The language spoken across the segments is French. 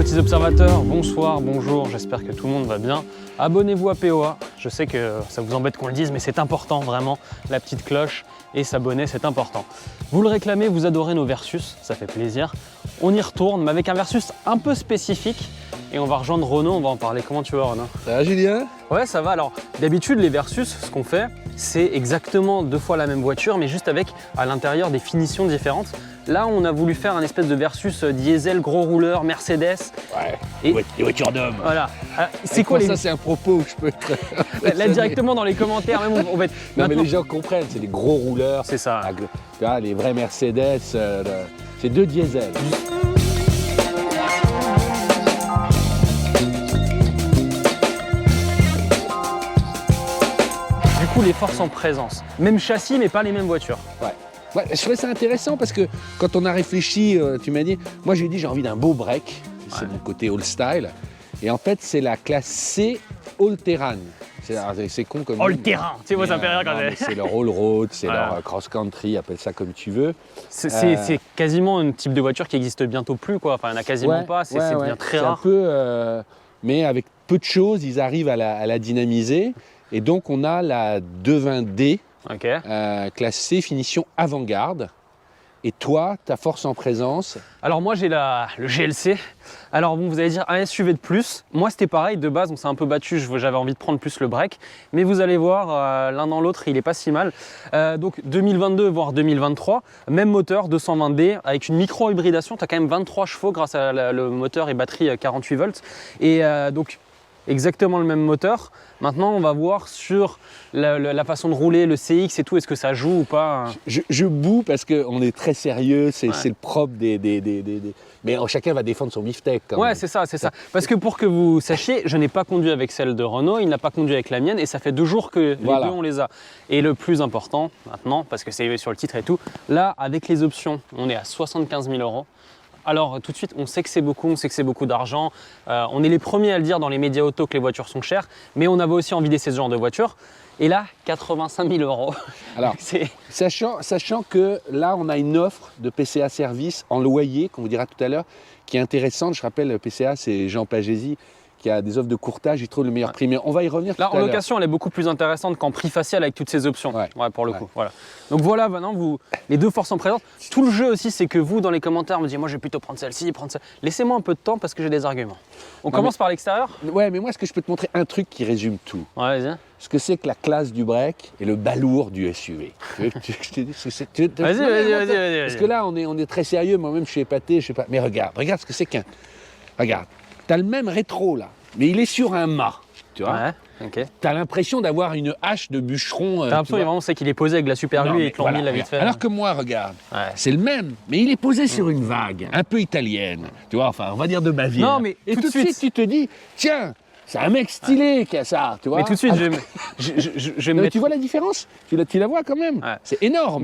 petits observateurs, bonsoir, bonjour, j'espère que tout le monde va bien. Abonnez-vous à POA, je sais que ça vous embête qu'on le dise, mais c'est important vraiment, la petite cloche et s'abonner, c'est important. Vous le réclamez, vous adorez nos versus, ça fait plaisir. On y retourne, mais avec un versus un peu spécifique et on va rejoindre Renaud, on va en parler. Comment tu vas, Renaud? Ça va, Julien? Ouais, ça va. Alors, d'habitude, les versus, ce qu'on fait, c'est exactement 2 fois la même voiture, mais juste avec, à l'intérieur, des finitions différentes. Là, on a voulu faire un espèce de versus diesel, gros rouleur, Mercedes. Ouais, et les voitures d'hommes. Voilà. C'est quoi les... Ça, c'est un propos où je peux être... Là, directement dans les commentaires, même, on va être... Non, mais les gens comprennent, c'est les gros rouleurs. C'est ça. Tu vois, les vrais Mercedes, c'est 2 diesels. Du coup, les forces en présence. Même châssis, mais pas les mêmes voitures. Ouais. Ouais, je trouvais ça intéressant parce que quand on a réfléchi, tu m'as dit, moi j'ai dit j'ai envie d'un beau break, c'est mon côté all style, et en fait c'est la classe C all terrain. C'est con comme all terrain, tu sais, moi ça me fait rire quand même. C'est leur all road, c'est leur cross country, appelle ça comme tu veux. C'est quasiment un type de voiture qui existe bientôt plus, quoi. Enfin, il n'y en a quasiment pas, c'est devient très rare. Un peu, mais avec peu de choses, ils arrivent à la dynamiser, et donc on a la 220D. Okay. Classe C, finition avant-garde. Et toi, ta force en présence? Alors moi j'ai le GLC. Alors bon, vous allez dire un SUV de plus. Moi c'était pareil, de base on s'est un peu battu, j'avais envie de prendre plus le break. Mais vous allez voir, l'un dans l'autre il est pas si mal. Donc 2022 voire 2023, même moteur 220D avec une micro-hybridation. Tu as quand même 23 chevaux grâce à le moteur et batterie 48 volts. Et donc exactement le même moteur. Maintenant, on va voir sur la façon de rouler, le CX et tout, est-ce que ça joue ou pas? Je boue parce qu'on est très sérieux, c'est le propre des... Mais chacun va défendre son beefsteak quand même. Ouais, c'est ça, c'est ça. Parce que pour que vous sachiez, je n'ai pas conduit avec celle de Renault, il n'a pas conduit avec la mienne et ça fait 2 jours que les deux on les a. Et le plus important maintenant, parce que c'est sur le titre et tout, là, avec les options, on est à 75 000 €. Alors tout de suite, on sait que c'est beaucoup d'argent. On est les premiers à le dire dans les médias auto que les voitures sont chères, mais on avait aussi envie d'essayer ce genre de voiture. Et là, 85 000 €. Alors, sachant que là, on a une offre de PCA service en loyer, qu'on vous dira tout à l'heure, qui est intéressante. Je rappelle, PCA, c'est Jean Pagési qui a des offres de courtage, il trouve le meilleur prix. Mais on va y revenir tout à l'heure. Là, en location, elle est beaucoup plus intéressante qu'en prix facial avec toutes ces options. Ouais, pour le coup. Voilà. Donc voilà, maintenant, les 2 forces en présence. Tout le jeu aussi, c'est que vous, dans les commentaires, me dites, moi, je vais plutôt prendre celle-ci, prendre celle. Laissez-moi un peu de temps parce que j'ai des arguments. On commence par l'extérieur? Ouais, mais moi, est-ce que je peux te montrer un truc qui résume tout? Ouais, vas-y. Ce que c'est que la classe du break et le balourd du SUV. Vas-y. Parce que là, on est très sérieux, moi-même, je suis épaté, je sais pas. Mais regarde ce que c'est qu'un... Regarde. T'as le même rétro là, mais il est sur un mât, tu vois. Ouais, ok. T'as l'impression d'avoir une hache de bûcheron. T'as l'impression vraiment c'est qu'il est posé avec de la super glue et que l'envie l'a vite fait. Alors que moi, regarde, c'est le même, mais il est posé sur une vague, un peu italienne, tu vois, enfin, on va dire de Bavière. Non, mais et tout de suite, tu te dis, tiens, c'est un mec stylé qui a ça, tu vois. Mais tout de suite, je vais me mettre... Tu vois la différence? Tu la vois quand même. C'est énorme.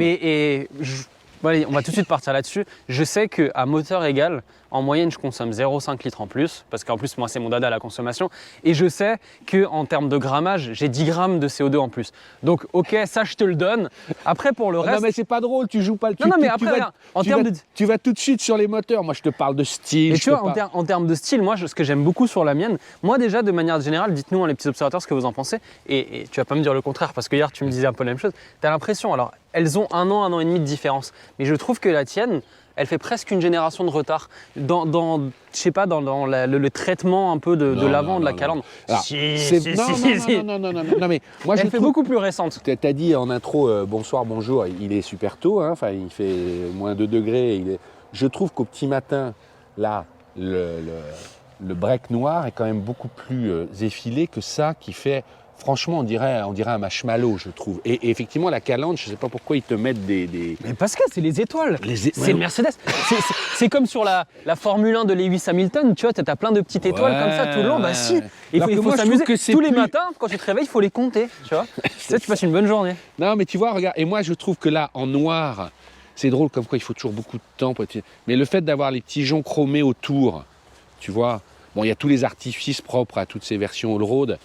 Allez, on va tout de suite partir là-dessus. Je sais qu'à moteur égal, en moyenne, je consomme 0,5 litres en plus, parce qu'en plus, moi, c'est mon dada la consommation. Et je sais qu'en termes de grammage, j'ai 10 grammes de CO2 en plus. Donc, ok, ça, je te le donne. Après, pour le reste... Non, mais c'est pas drôle, tu joues pas le truc. Non, mais après, tu vas tout de suite sur les moteurs. Moi, je te parle de style. Et tu vois, en termes de style, moi, ce que j'aime beaucoup sur la mienne, moi, déjà, de manière générale, dites-nous, les petits observateurs, ce que vous en pensez. Et tu vas pas me dire le contraire, parce que hier, tu me disais un peu la même chose. Tu as l'impression, alors, elles ont 1 an et demi de différence. Mais je trouve que la tienne, elle fait presque une génération de retard dans je sais pas, dans le traitement un peu de l'avant de la calandre. Non, mais moi, elle fait beaucoup plus récente. Tu as dit en intro, bonsoir, bonjour, il est super tôt, hein, enfin, il fait moins 2 degrés. Je trouve qu'au petit matin, là, le break noir est quand même beaucoup plus effilé que ça qui fait... Franchement, on dirait un marshmallow, je trouve. Et effectivement, la calandre, je ne sais pas pourquoi ils te mettent des... Mais parce que c'est les étoiles. C'est le Mercedes. C'est comme sur la Formule 1 de Lewis Hamilton, tu vois, tu as plein de petites étoiles comme ça tout le long. Bah si, il faut s'amuser. Tous les matins, quand tu te réveilles, il faut les compter, tu vois. Tu passes une bonne journée. Non, mais tu vois, regarde, et moi, je trouve que là, en noir, c'est drôle comme quoi il faut toujours beaucoup de temps. Mais le fait d'avoir les petits joncs chromés autour, tu vois, bon, il y a tous les artifices propres à toutes ces versions all-road.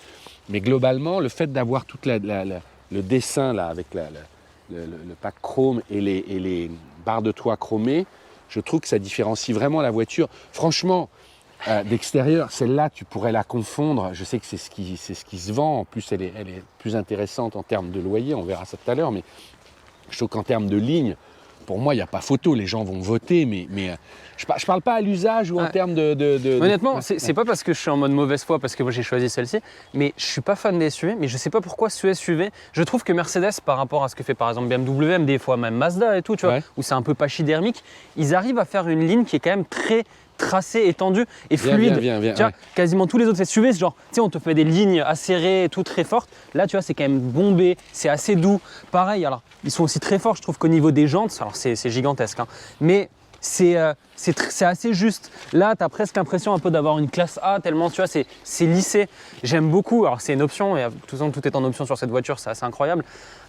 Mais globalement, le fait d'avoir tout le dessin là, avec le pack chrome et les barres de toit chromées, je trouve que ça différencie vraiment la voiture. Franchement, d'extérieur. Celle-là, tu pourrais la confondre. Je sais que c'est ce qui se vend. En plus, elle est plus intéressante en termes de loyer. On verra ça tout à l'heure. Mais je trouve qu'en termes de ligne, pour moi, il n'y a pas photo. Les gens vont voter. Mais je ne parle pas à l'usage ou en termes de... Honnêtement, c'est pas parce que je suis en mode mauvaise foi, parce que moi j'ai choisi celle-ci, mais je suis pas fan des SUV, mais je sais pas pourquoi ce SUV, je trouve que Mercedes, par rapport à ce que fait par exemple BMW, des fois même Mazda et tout, tu vois, où c'est un peu pachydermique, ils arrivent à faire une ligne qui est quand même très tracée, étendue et fluide. Viens, tu vois, quasiment tous les autres SUV, c'est genre, tu sais, on te fait des lignes acérées et tout très fortes. Là, tu vois, c'est quand même bombé, c'est assez doux. Pareil, alors, ils sont aussi très forts, je trouve qu'au niveau des jantes, alors c'est gigantesque, hein, mais c'est assez juste. Là, tu as presque l'impression un peu d'avoir une classe A, tellement tu vois, c'est lissé. J'aime beaucoup. Alors, c'est une option, et tout est en option sur cette voiture, c'est assez incroyable.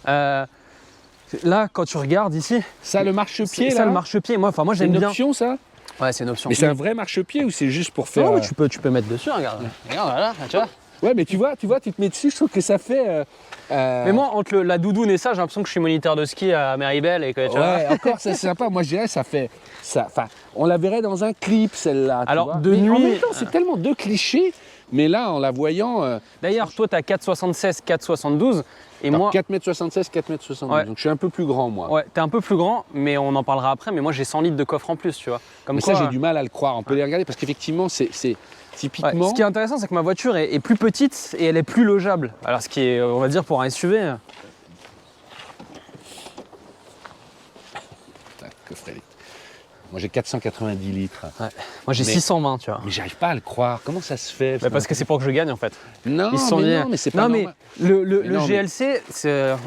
Là, quand tu regardes ici. Ça, le marchepied, là. Ça, le marchepied, moi j'aime bien. C'est une option, ça? Ouais, c'est une option. Mais c'est un vrai marchepied ou c'est juste pour faire. Non, mais tu peux mettre dessus, regarde. Regarde, voilà, tu vois. Ouais, mais tu vois, tu te mets dessus, je trouve que ça fait. Mais moi, entre la doudoune et ça, j'ai l'impression que je suis moniteur de ski à Meribel et que tu vois. Ouais, encore, c'est sympa. Moi, je dirais, ça fait. Enfin, on la verrait dans un clip, celle-là. Alors, de nuit. En même temps, c'est tellement deux clichés, mais là, en la voyant. D'ailleurs, toi, tu as 4,76, 4,72. Et moi, 4,76 m, 4,72 m. Ouais. Donc je suis un peu plus grand, moi. Ouais, t'es un peu plus grand, mais on en parlera après. Mais moi, j'ai 100 litres de coffre en plus, tu vois. Comme mais quoi, ça, j'ai du mal à le croire. On peut les regarder parce qu'effectivement, c'est typiquement. Ouais, ce qui est intéressant, c'est que ma voiture est plus petite et elle est plus logeable. Alors, ce qui est, on va dire, pour un SUV. Putain, coffret litre. Moi, j'ai 490 litres. Ouais. Moi, j'ai 620, tu vois. Mais j'arrive pas à le croire. Comment ça se fait? Parce que c'est pour que je gagne, en fait. Non, Ils se sont dit... non, mais c'est pas normal. Le GLC,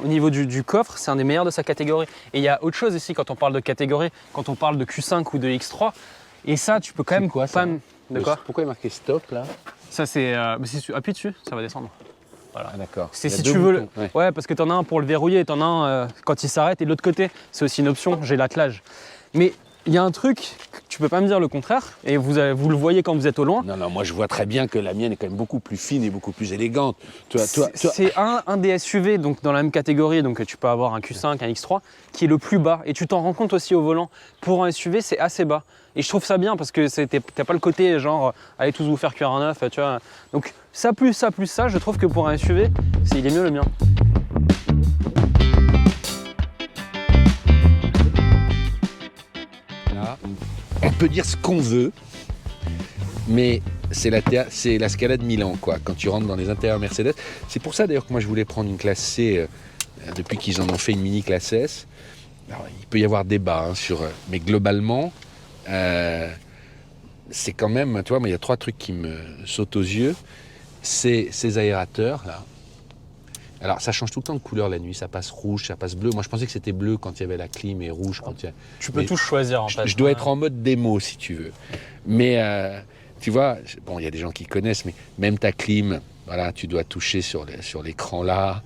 au niveau du coffre, c'est un des meilleurs de sa catégorie. Et il y a autre chose ici quand on parle de catégorie, quand on parle de Q5 ou de X3. Et ça, tu peux quand même quoi, pas... ça De quoi? Pourquoi il est marqué stop, là? Ça, c'est... appuie dessus, ça va descendre. Voilà. Ah, d'accord. C'est si tu veux... Ouais, parce que tu en as un pour le verrouiller, tu en as un quand il s'arrête. Et de l'autre côté, c'est aussi une option, j'ai l'attelage. Mais... il y a un truc, tu peux pas me dire le contraire, et vous le voyez quand vous êtes au loin. Non, moi je vois très bien que la mienne est quand même beaucoup plus fine et beaucoup plus élégante. C'est un des SUV donc dans la même catégorie, donc tu peux avoir un Q5, un X3, qui est le plus bas. Et tu t'en rends compte aussi au volant. Pour un SUV, c'est assez bas. Et je trouve ça bien parce que t'as pas le côté genre allez tous vous faire cuire un œuf, tu vois. Donc ça plus ça, je trouve que pour un SUV, il est mieux le mien. On peut dire ce qu'on veut, mais c'est la Scala de Milan, quoi, quand tu rentres dans les intérieurs Mercedes. C'est pour ça d'ailleurs que moi je voulais prendre une classe C depuis qu'ils en ont fait une mini classe S. Alors, il peut y avoir débat mais globalement, c'est quand même, tu vois, moi il y a trois trucs qui me sautent aux yeux. C'est ces aérateurs là. Alors ça change tout le temps de couleur la nuit, ça passe rouge, ça passe bleu. Moi je pensais que c'était bleu quand il y avait la clim et rouge quand il y a... Tu peux tout choisir en fait. Je dois être en mode démo si tu veux. Mais tu vois, bon il y a des gens qui connaissent, mais même ta clim, voilà, tu dois toucher sur l'écran là,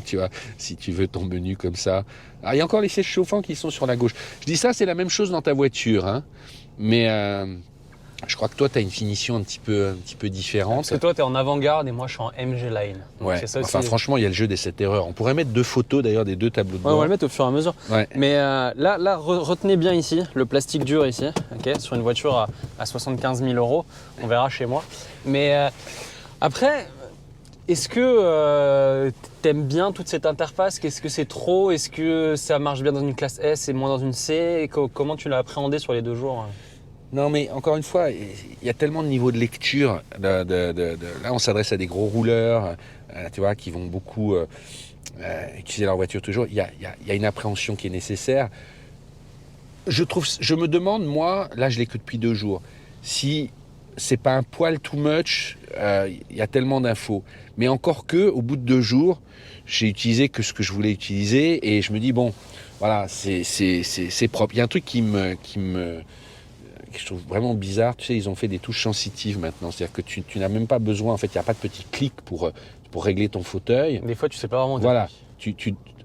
tu vois, si tu veux ton menu comme ça. Alors, il y a encore les sièges chauffants qui sont sur la gauche. Je dis ça, c'est la même chose dans ta voiture, hein. Mais je crois que toi, tu as une finition un petit peu différente. Parce que toi, tu es en avant-garde et moi, je suis en MG Line. Donc, ouais. ça aussi. Enfin, franchement, il y a le jeu des 7 erreurs. On pourrait mettre 2 photos d'ailleurs des 2 tableaux de bord. Ouais, on va le mettre au fur et à mesure. Ouais. Mais là, retenez bien ici, le plastique dur ici, okay, sur une voiture à 75 000 €. On verra chez moi. Mais après, est-ce que t'aimes bien toute cette interface? Est-ce que c'est trop? Est-ce que ça marche bien dans une classe S et moins dans une C? Et comment tu l'as appréhendé sur les 2 jours? Non, mais encore une fois, il y a tellement de niveaux de lecture. Là, on s'adresse à des gros rouleurs, tu vois, qui vont beaucoup utiliser leur voiture toujours. Il y a une appréhension qui est nécessaire. Je me demande, moi, là, je l'ai que depuis 2 jours, si c'est pas un poil too much. Il y a tellement d'infos. Mais encore que, au bout de 2 jours, j'ai utilisé que ce que je voulais utiliser, et je me dis bon, voilà, c'est propre. Il y a un truc que je trouve vraiment bizarre, tu sais, ils ont fait des touches sensitives maintenant, c'est-à-dire que tu n'as même pas besoin, en fait, il n'y a pas de petit clic pour régler ton fauteuil. Des fois, tu sais pas vraiment. Voilà,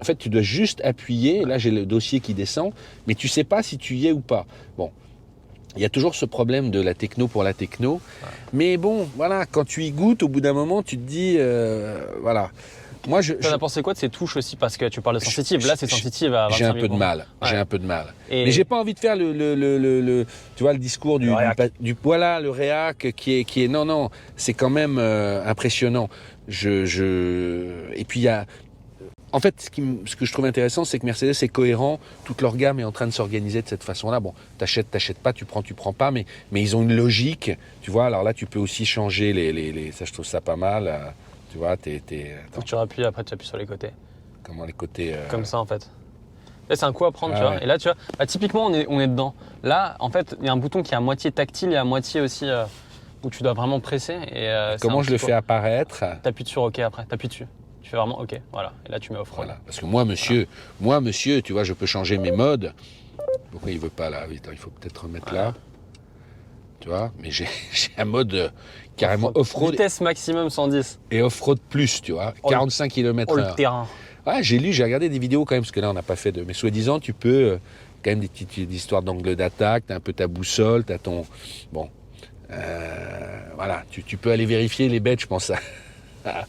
en fait, tu dois juste appuyer, là j'ai le dossier qui descend, mais tu sais pas si tu y es ou pas. Bon, il y a toujours ce problème de la techno pour la techno, mais bon, voilà, quand tu y goûtes, au bout d'un moment, tu te dis, voilà. Moi, T'en as pensé quoi de ces touches aussi? Parce que tu parles de sensitive. Là, c'est sensitive à 25 j'ai un peu de mal. Ouais. J'ai un peu de mal. Et- Mais j'ai pas envie de faire tu vois, le discours Le réac. voilà, le réac qui est non, c'est quand même impressionnant. Et puis il y a, en fait, ce que je trouve intéressant, c'est que Mercedes est cohérent, toute leur gamme est en train de s'organiser de cette façonne-là. Bon, t'achètes pas, tu prends pas, mais ils ont une logique, tu vois. Alors là, tu peux aussi changer ça, je trouve ça pas mal. Tu vois, Faut que tu appuies, après tu appuies sur les côtés. comment les côtés. Comme ça en fait. Là, c'est un coup à prendre, tu Ah vois. ouais. Et là, tu vois, bah, typiquement, on est dedans. Là, en fait, il y a un bouton qui est à moitié tactile et à moitié aussi où tu dois vraiment presser. Et, Comment je le fais apparaître? T'appuies sur OK après, t'appuies dessus. Tu fais vraiment OK, voilà. Et là, tu mets off-road. Voilà. Parce que moi, monsieur, tu vois, je peux changer mes modes. Pourquoi il veut pas là? Attends, il faut peut-être remettre là. Tu vois, mais j'ai un mode carrément off-road Vitesse maximum 110. et off-road plus, tu vois, Oh, 45 Oh, le km/h. terrain. Ouais, j'ai regardé des vidéos quand même, parce que là, on n'a pas fait de. Mais soi-disant, tu peux, quand même, des petites histoires d'angle d'attaque, tu as un peu ta boussole, tu as ton. Bon. Voilà, tu peux aller vérifier les bêtes, je pense, à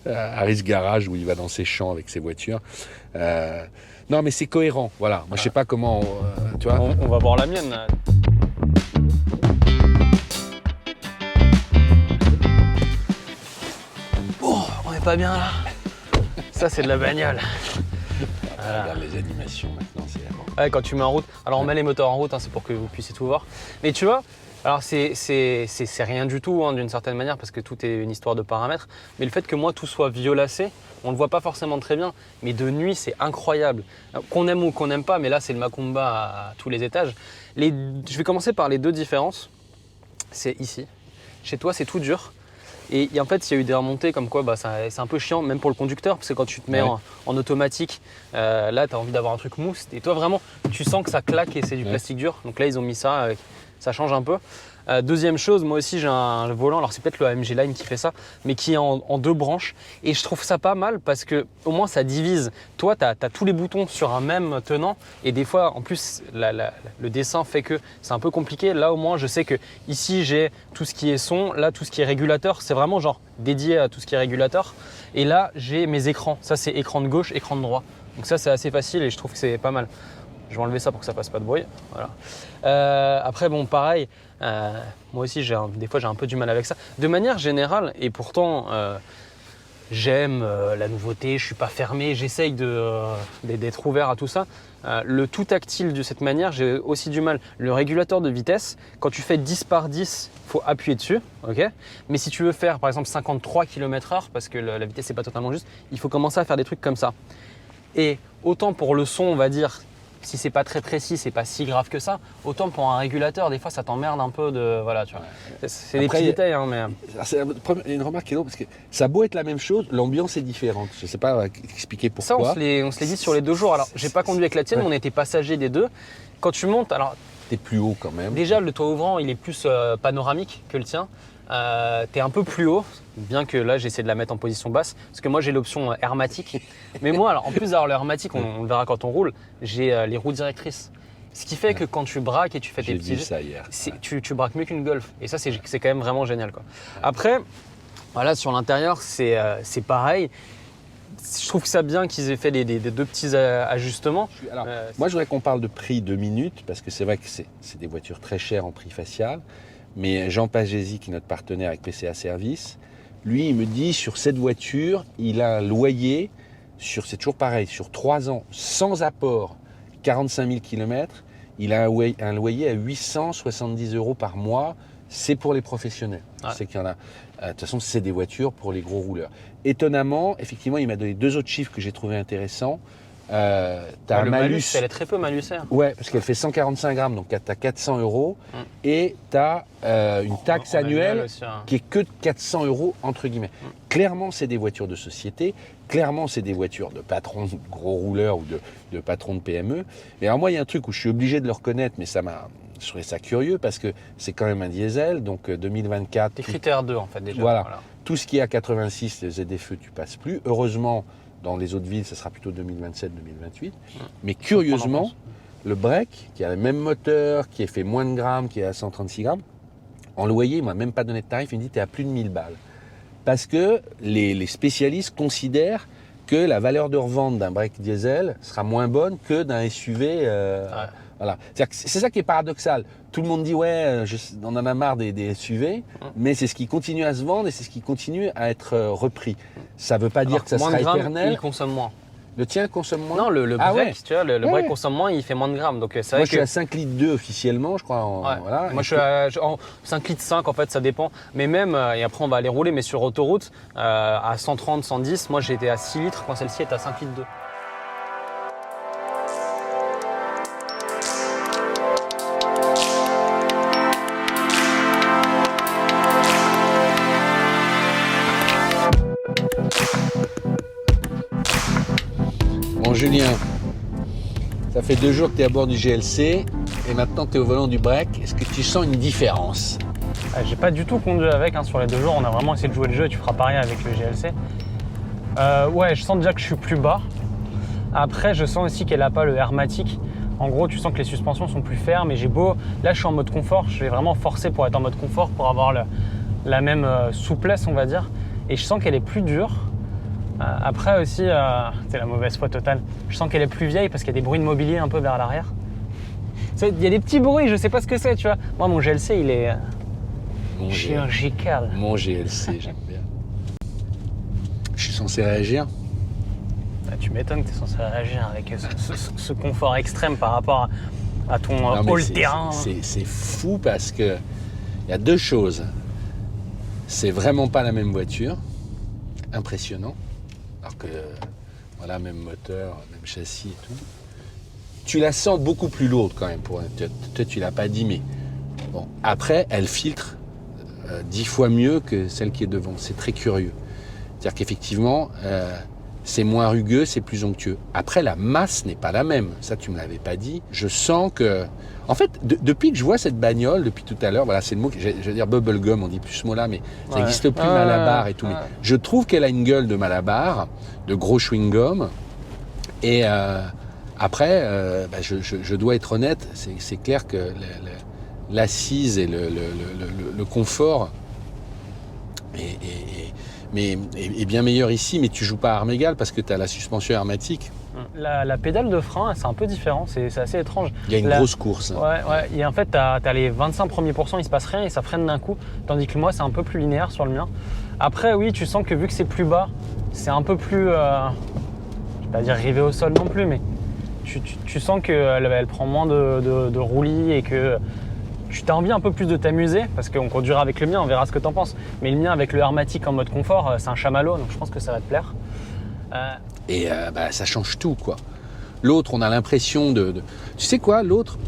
Harris Garage, où il va dans ses champs avec ses voitures. Non, mais c'est cohérent, voilà. Moi, je sais pas comment. Tu vois. On va voir la mienne. Oh, on est pas bien là. Ça, c'est de la bagnole. Regarde les animations maintenant, c'est avant. Ouais, quand tu mets en route. Alors on met les moteurs en route, hein, c'est pour que vous puissiez tout voir. Mais tu vois, alors c'est rien du tout hein, d'une certaine manière parce que tout est une histoire de paramètres. Mais le fait que moi tout soit violacé, on le voit pas forcément très bien. Mais de nuit c'est incroyable. Qu'on aime ou qu'on n'aime pas, mais là c'est le Macumba à tous les étages. Je vais commencer par les deux différences. C'est ici. Chez toi c'est tout dur. Et en fait, il y a eu des remontées comme quoi c'est un peu chiant, même pour le conducteur, parce que quand tu te mets Ouais. en automatique, là, tu as envie d'avoir un truc mousse. Et toi, vraiment, tu sens que ça claque et c'est du Ouais. plastique dur. Donc là, ils ont mis ça, ça change un peu. Deuxième chose, moi aussi, j'ai un volant, alors c'est peut-être le AMG Line qui fait ça, mais qui est en deux branches. Et je trouve ça pas mal parce que au moins, ça divise. Toi, tu as tous les boutons sur un même tenant. Et des fois, en plus, le dessin fait que c'est un peu compliqué. Là, au moins, je sais que ici, j'ai tout ce qui est son. Là, tout ce qui est régulateur, c'est vraiment genre dédié à tout ce qui est régulateur. Et là, j'ai mes écrans. Ça, c'est écran de gauche, écran de droit. Donc ça, c'est assez facile et je trouve que c'est pas mal. Je vais enlever ça pour que ça fasse pas de bruit. Voilà. Après, bon, pareil, moi aussi, des fois, j'ai un peu du mal avec ça. De manière générale, et pourtant, j'aime la nouveauté, je suis pas fermé, j'essaye d'être ouvert à tout ça. Le tout tactile de cette manière, j'ai aussi du mal. Le régulateur de vitesse, quand tu fais 10 par 10, il faut appuyer dessus. Okay, mais si tu veux faire, par exemple, 53 km/h, parce que la vitesse n'est pas totalement juste, il faut commencer à faire des trucs comme ça. Et autant pour le son, on va dire, si c'est pas très précis, c'est pas si grave que ça. Autant pour un régulateur, des fois, ça t'emmerde un peu de. Voilà, tu vois. C'est des Après, petits détails, hein, mais. Alors, il y a une remarque qui est drôle, parce que ça a beau être la même chose, l'ambiance est différente. Je ne sais pas expliquer Ça, pourquoi. on se l'est dit sur les 2 jours. Alors, j'ai pas conduit avec la tienne, Ouais. mais on était passagers des deux. Quand tu montes, alors T'es plus haut quand même. déjà, le toit ouvrant, il est plus panoramique que le tien. T'es un peu plus haut, bien que là, j'essaie de la mettre en position basse, parce que moi, j'ai l'option hermatique. Mais moi, alors, en plus d'avoir le hermatique, on le verra quand on roule, j'ai les roues directrices. Ce qui fait que quand tu braques et tu fais tes J'ai petits vu ça hier. tu braques mieux qu'une Golf. Et ça, c'est quand même vraiment génial, quoi. Après, voilà, sur l'intérieur, c'est pareil. Je trouve que ça bien qu'ils aient fait des deux petits ajustements. Alors, moi, je voudrais qu'on parle de prix 2 minutes, parce que c'est vrai que c'est des voitures très chères en prix facial. Mais Jean Pagési, qui est notre partenaire avec PCA Service, lui, il me dit, sur cette voiture, il a un loyer, c'est toujours pareil, sur 3 ans, sans apport, 45 000 km, il a un loyer à 870 € par mois. C'est pour les professionnels. Ouais. C'est qu'il y en a. De toute façon, c'est des voitures pour les gros rouleurs. Étonnamment, effectivement, il m'a donné 2 autres chiffres que j'ai trouvé intéressants. T'as un le malus. elle est très peu malusaire. Ouais, parce qu'elle fait 145 grammes, donc tu as 400 €. Et tu as une taxe annuelle aussi, hein. qui est que de 400 € entre guillemets. Clairement, c'est des voitures de société. Clairement, c'est des voitures de patrons, de gros rouleurs ou de patrons de PME. Mais alors moi, il y a un truc où je suis obligé de le reconnaître, mais je trouvais ça curieux parce que c'est quand même un diesel, donc 2024. Des critères 2 en fait déjà. Voilà. Tout ce qui est à 86, les ZFE, tu passes plus. Heureusement, dans les autres villes, ça sera plutôt 2027-2028. Mais curieusement, le break, qui a le même moteur, qui est fait moins de grammes, qui est à 136 grammes, en loyer, il ne m'a même pas donné de tarif, il me dit tu es à plus de 1000 balles. Parce que les spécialistes considèrent que la valeur de revente d'un break diesel sera moins bonne que d'un SUV. Voilà. C'est ça qui est paradoxal. Tout le monde dit ouais, on en a marre des SUV, mais c'est ce qui continue à se vendre et c'est ce qui continue à être repris. Ça ne veut pas dire que ça moins sera de grammes, éternel. il consomme moins. Le tien consomme moins? Non, le Ah break, ouais. tu vois, le Ouais. break consomme moins, il fait moins de grammes. Donc c'est Moi, vrai je suis à 5 litres 2 officiellement, je crois. Ouais. Voilà. Moi, je suis en 5 litres 5, en fait, ça dépend. Mais même, et après, on va aller rouler, mais sur autoroute, à 130, 110, moi, j'ai été à 6 litres quand celle-ci est à 5 litres 2. Bon, Julien, ça fait 2 jours que tu es à bord du GLC et maintenant tu es au volant du break. Est-ce que tu sens une différence? J'ai pas du tout conduit avec sur les 2 jours. On a vraiment essayé de jouer le jeu et tu feras pareil avec le GLC. Ouais, je sens déjà que je suis plus bas. Après, je sens aussi qu'elle n'a pas le hermatique. En gros, tu sens que les suspensions sont plus fermes et j'ai beau. Là, je suis en mode confort. Je vais vraiment forcer pour être en mode confort pour avoir la même souplesse, on va dire. Et je sens qu'elle est plus dure. Après aussi, c'est la mauvaise foi totale. Je sens qu'elle est plus vieille parce qu'il y a des bruits de mobilier un peu vers l'arrière. Il y a des petits bruits, je sais pas ce que c'est, tu vois. Moi, mon GLC, il est chirurgical. Mon GLC, j'aime bien. Je suis censé réagir? Tu m'étonnes que tu es censé réagir avec ce confort extrême par rapport à ton all-terrain. C'est fou parce que il y a 2 choses. C'est vraiment pas la même voiture. Impressionnant. Alors que, voilà, même moteur, même châssis et tout. Tu la sens beaucoup plus lourde quand même. Toi, tu l'as pas dit, mais bon. Après, elle filtre 10 fois mieux que celle qui est devant. C'est très curieux. C'est-à-dire qu'effectivement, c'est moins rugueux, c'est plus onctueux. Après, la masse n'est pas la même. Ça, tu me l'avais pas dit. Je sens que... En fait, depuis que je vois cette bagnole, depuis tout à l'heure, voilà, c'est le mot que je veux dire bubblegum, on dit plus ce mot-là, mais ça n'existe plus, Malabar et tout. Mais je trouve qu'elle a une gueule de Malabar, de gros chewing-gum. Et après, je dois être honnête, c'est clair que l'assise et le confort est bien meilleur ici, mais tu joues pas à armes égales parce que tu as la suspension hermétique. La pédale de frein, c'est un peu différent, c'est assez étrange. Il y a une grosse course. Ouais, et en fait, tu as les 25 premiers pourcents, il se passe rien et ça freine d'un coup, tandis que moi, c'est un peu plus linéaire sur le mien. Après, oui, tu sens que vu que c'est plus bas, c'est un peu plus, je vais pas dire rivé au sol non plus, mais tu sens qu'elle prend moins de roulis et que tu t'as envie un peu plus de t'amuser, parce qu'on conduira avec le mien, on verra ce que t'en penses. Mais le mien avec le hermatique en mode confort, c'est un chamallow, donc je pense que ça va te plaire. Et ça change tout, quoi. L'autre, on a l'impression de... Tu sais quoi, l'autre,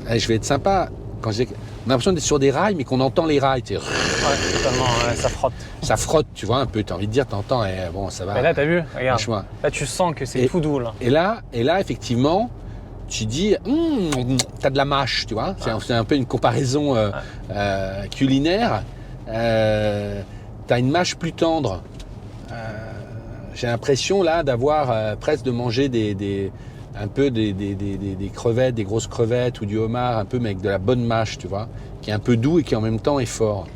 je vais être sympa, quand je dis... on a l'impression d'être sur des rails, mais qu'on entend les rails. Ouais, totalement, ça frotte. Ça frotte, tu vois, un peu, tu as envie de dire, t'entends, bon, ça va. Mais là, t'as vu, regarde, franchement. Là, tu sens que c'est tout doux, là. Et là, effectivement, tu dis, t'as de la mâche, tu vois. C'est un peu une comparaison culinaire. T'as une mâche plus tendre. J'ai l'impression là d'avoir presque de manger des crevettes, des grosses crevettes ou du homard, un peu mais avec de la bonne mâche, tu vois, qui est un peu doux et qui en même temps est fort.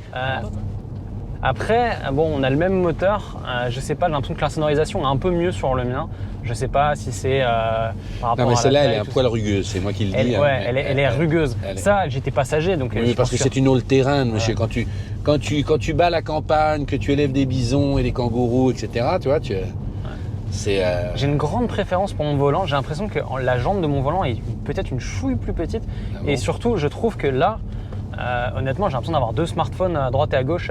Après, bon, on a le même moteur. Je sais pas, j'ai l'impression que la sonorisation est un peu mieux sur le mien. Je sais pas si c'est par rapport non, mais à celle-là, la elle est taille, un poil rugueuse, c'est moi qui le dis. Elle est rugueuse. Ça, j'étais passager, donc. Oui, parce que c'est une all-terrain, monsieur. Quand tu bats la campagne, que tu élèves des bisons et des kangourous, etc., tu vois, c'est... J'ai une grande préférence pour mon volant. J'ai l'impression que la jambe de mon volant est peut-être une chouille plus petite. Ah bon. Et surtout, je trouve que là, honnêtement, j'ai l'impression d'avoir 2 smartphones à droite et à gauche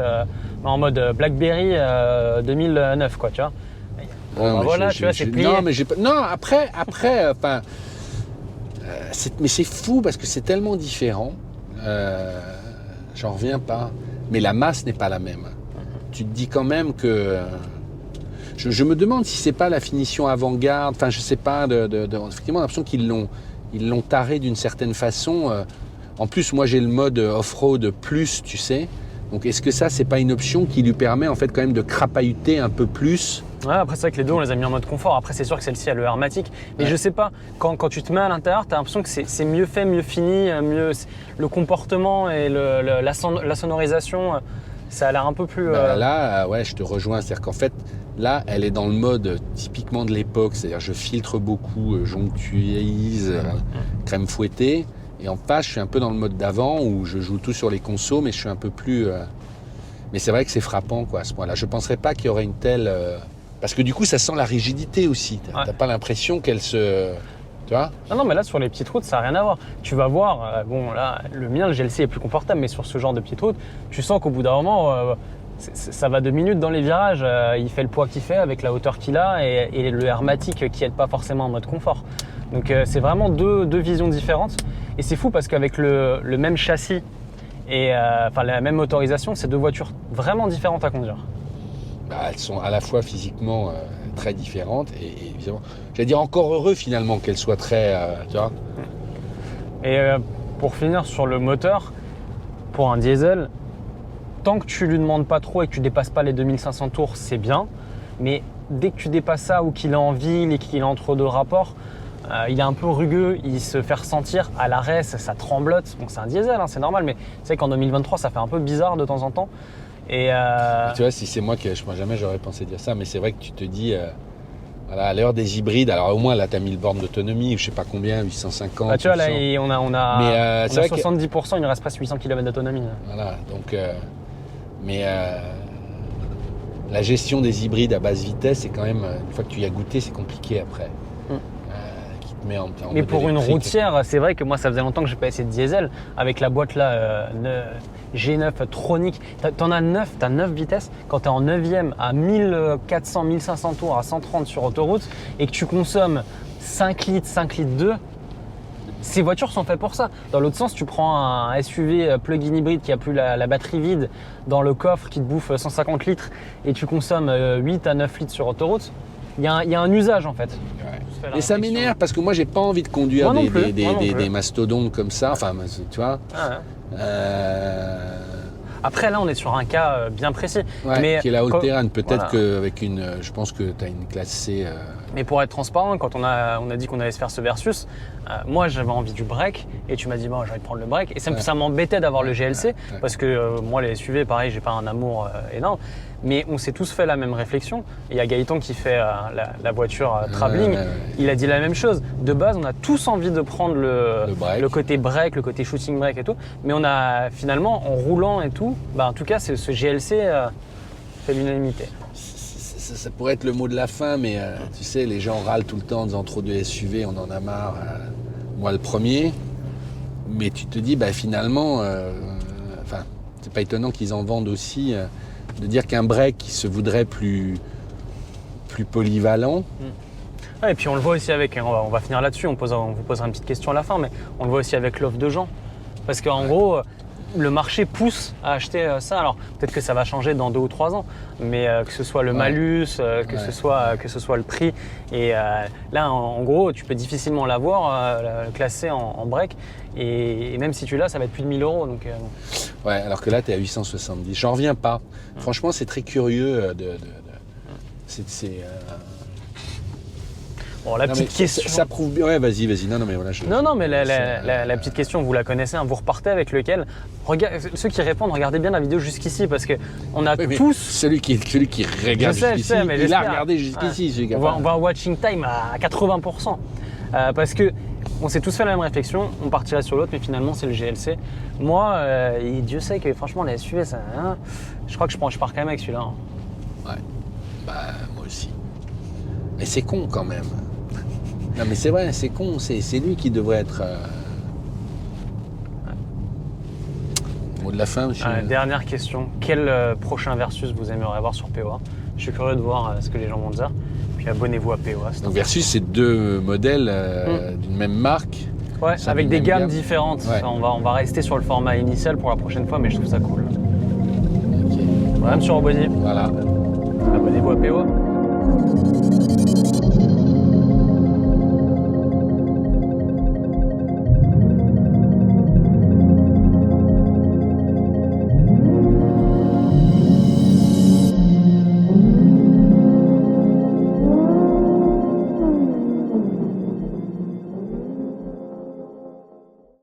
en mode BlackBerry 2009, quoi, tu vois. Non, voilà, tu vois, c'est plié. Non, mais après, enfin, mais c'est fou parce que c'est tellement différent. J'en reviens pas. Mais la masse n'est pas la même. Tu te dis quand même que... Je me demande si c'est pas la finition avant-garde. Enfin, je sais pas. Effectivement, j'ai l'impression qu'ils l'ont taré d'une certaine façon. En plus, moi, j'ai le mode off-road plus, tu sais. Donc, est-ce que ça, c'est pas une option qui lui permet en fait quand même de crapahuter un peu plus? Ouais, après, c'est vrai que les deux, on les a mis en mode confort. Après, c'est sûr que celle-ci a le hermatique. Mais je sais pas, quand tu te mets à l'intérieur, tu as l'impression que c'est mieux fait, mieux fini, mieux le comportement et la sonorisation. Ça a l'air un peu plus... Là, ouais, je te rejoins. C'est-à-dire qu'en fait, là, elle est dans le mode typiquement de l'époque. C'est-à-dire je filtre beaucoup, j'onctuise, crème fouettée. Et en face, je suis un peu dans le mode d'avant où je joue tout sur les consos, mais je suis un peu plus... Mais c'est vrai que c'est frappant quoi, à ce point-là. Je ne penserais pas qu'il y aurait une telle... Parce que du coup, ça sent la rigidité aussi. Tu n'as pas l'impression qu'elle se... Tu vois ? Non, mais là, sur les petites routes, ça n'a rien à voir. Tu vas voir, bon, là, le mien, le GLC est plus confortable, mais sur ce genre de petites routes, tu sens qu'au bout d'un moment, ça va 2 minutes dans les virages. Il fait le poids qu'il fait avec la hauteur qu'il a et le hermatique qui n'aide pas forcément en mode confort. Donc, c'est vraiment deux visions différentes. Et c'est fou parce qu'avec le même châssis et la même motorisation, c'est 2 voitures vraiment différentes à conduire. Elles sont à la fois physiquement très différentes et évidemment, j'allais dire encore heureux finalement qu'elles soient très, tu vois. Et pour finir sur le moteur, pour un diesel, tant que tu lui demandes pas trop et que tu dépasses pas les 2500 tours, c'est bien. Mais dès que tu dépasses ça ou qu'il est en ville et qu'il est entre 2 rapports, il est un peu rugueux, il se fait ressentir à l'arrêt, ça tremblote. Bon, c'est un diesel, hein, c'est normal, mais c'est vrai qu'en 2023, ça fait un peu bizarre de temps en temps. Et tu vois, si c'est moi jamais j'aurais pensé dire ça, mais c'est vrai que tu te dis, voilà, à l'heure des hybrides, alors au moins là, tu as mis le borne d'autonomie, je sais pas combien, 850. Bah, tu vois, 800. là, on a Mais, c'est vrai 70%, il nous reste presque 800 km d'autonomie. Voilà, donc, la gestion des hybrides à basse vitesse, c'est quand même, une fois que tu y as goûté, c'est compliqué après. Qui te met en mais mode pour une électrique. routière, c'est vrai que moi, ça faisait longtemps que j'ai pas essayé de diesel. Avec la boîte là, G9 Tronic, t'en as 9, t'as 9 vitesses. Quand t'es en 9e à 1400, 1500 tours à 130 sur autoroute et que tu consommes 5 litres 2, ces voitures sont faites pour ça. Dans l'autre sens, tu prends un SUV plug-in hybride qui a plus la batterie vide dans le coffre qui te bouffe 150 litres et tu consommes 8 à 9 litres sur autoroute. Il y a un usage en fait. Ouais. Et ça m'énerve parce que moi j'ai pas envie de conduire des mastodontes comme ça. Enfin, tu vois. Après là, on est sur un cas bien précis. Ouais, mais qui est la haute terrain. Peut-être voilà. qu'avec je pense que tu as une classe C. Mais pour être transparent, quand on a dit qu'on allait se faire ce versus, moi j'avais envie du break et tu m'as dit bon, j'allais prendre le break et ça m'embêtait d'avoir le GLC parce que moi les SUV pareil, j'ai pas un amour énorme. Mais on s'est tous fait la même réflexion. Il y a Gaëtan qui fait la voiture travelling. Il a dit la même chose. De base, on a tous envie de prendre le côté break, le côté shooting break et tout. Mais on a finalement, en roulant et tout, en tout cas, ce GLC fait l'unanimité. Ça pourrait être le mot de la fin, mais tu sais, les gens râlent tout le temps en disant trop de SUV, on en a marre. Moi, le premier. Mais tu te dis, finalement, c'est pas étonnant qu'ils en vendent aussi. De dire qu'un break qui se voudrait plus polyvalent. Ouais, et puis on le voit aussi avec, on va finir là-dessus, on vous posera une petite question à la fin, mais on le voit aussi avec l'offre de gens. Parce qu'en gros, le marché pousse à acheter ça. Alors peut-être que ça va changer dans 2 ou 3 ans, mais que ce soit le malus, que ce soit le prix. Et là, en gros, tu peux difficilement l'avoir classé en break. Et même si tu l'as, ça va être plus de 1000 €. Donc, ouais, alors que là, tu es à 870. J'en reviens pas. Franchement, c'est très curieux Bon, la petite question. Ça prouve bien. Ouais, vas-y. Non, mais voilà. Non, mais la petite question, vous la connaissez. Vous repartez avec lequel? Ceux qui répondent, regardez bien la vidéo jusqu'ici parce que on a tous. Celui qui regarde jusqu'ici, il a regardé jusqu'ici. On va en watching time à 80%. Parce que on s'est tous fait la même réflexion. On partirait sur l'autre, mais finalement, c'est le GLC. Moi, Dieu sait que franchement, les SUV, ça. Je crois que je pars quand même avec celui-là. Ouais. Moi aussi. Mais c'est con quand même. Non mais c'est vrai, c'est con, c'est lui qui devrait être... Mot de la fin, monsieur. Dernière question, quel prochain versus vous aimeriez avoir sur POA? Je suis curieux de voir ce que les gens vont dire. Puis abonnez-vous à POA. Donc versus, c'est 2 modèles d'une même marque. Ouais, avec des gammes différentes. Ouais. On va rester sur le format initial pour la prochaine fois, mais je trouve ça cool. Okay. Voilà, monsieur Robodi. Voilà. Abonnez-vous à POA.